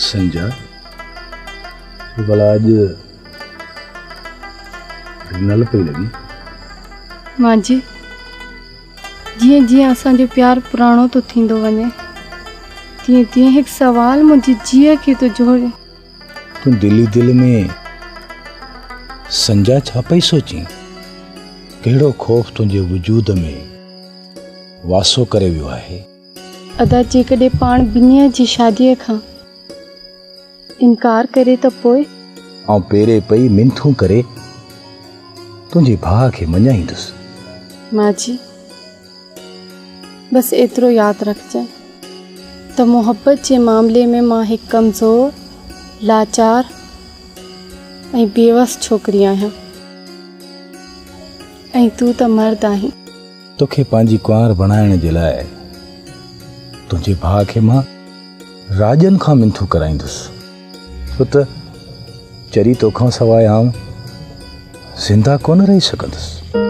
संजा भला अज नल पई लगी मां जी जीअं जीअं असांजो प्यार पुराणो तो थींदो वञे तीअं तीअं हिकु सवाल मुंहिंजी जीअ खे तो जोड़े। तू दिली दिल में संजा छा पई सोची? कहिड़ो ख़ौफ़ तुंहिंजे वजूद में वासो करे वियो आहे? अदा जेकॾहिं पाण ॿिन्हीअ जी शादीअ खां इनकार करे त पोइ ऐं पेरे पई मिनथू करे तुंहिंजे भाउ खे मञाईंदुसि। मां जी बस एतिरो यादि रखजांइ त मोहब्बत जे मामले में मां हिकु कमज़ोर, लाचार ऐं बेवस छोकिरी आहियां ऐं तूं त मर्द आहीं। तोखे पंहिंजी कुंवार बणाइण जे लाइ तुंहिंजे भाउ खे मां राजनि खां मिनथू कराईंदुसि छो त चरी तोखां सवाइ आउं ज़िंदा कोन रही सघंदुसि।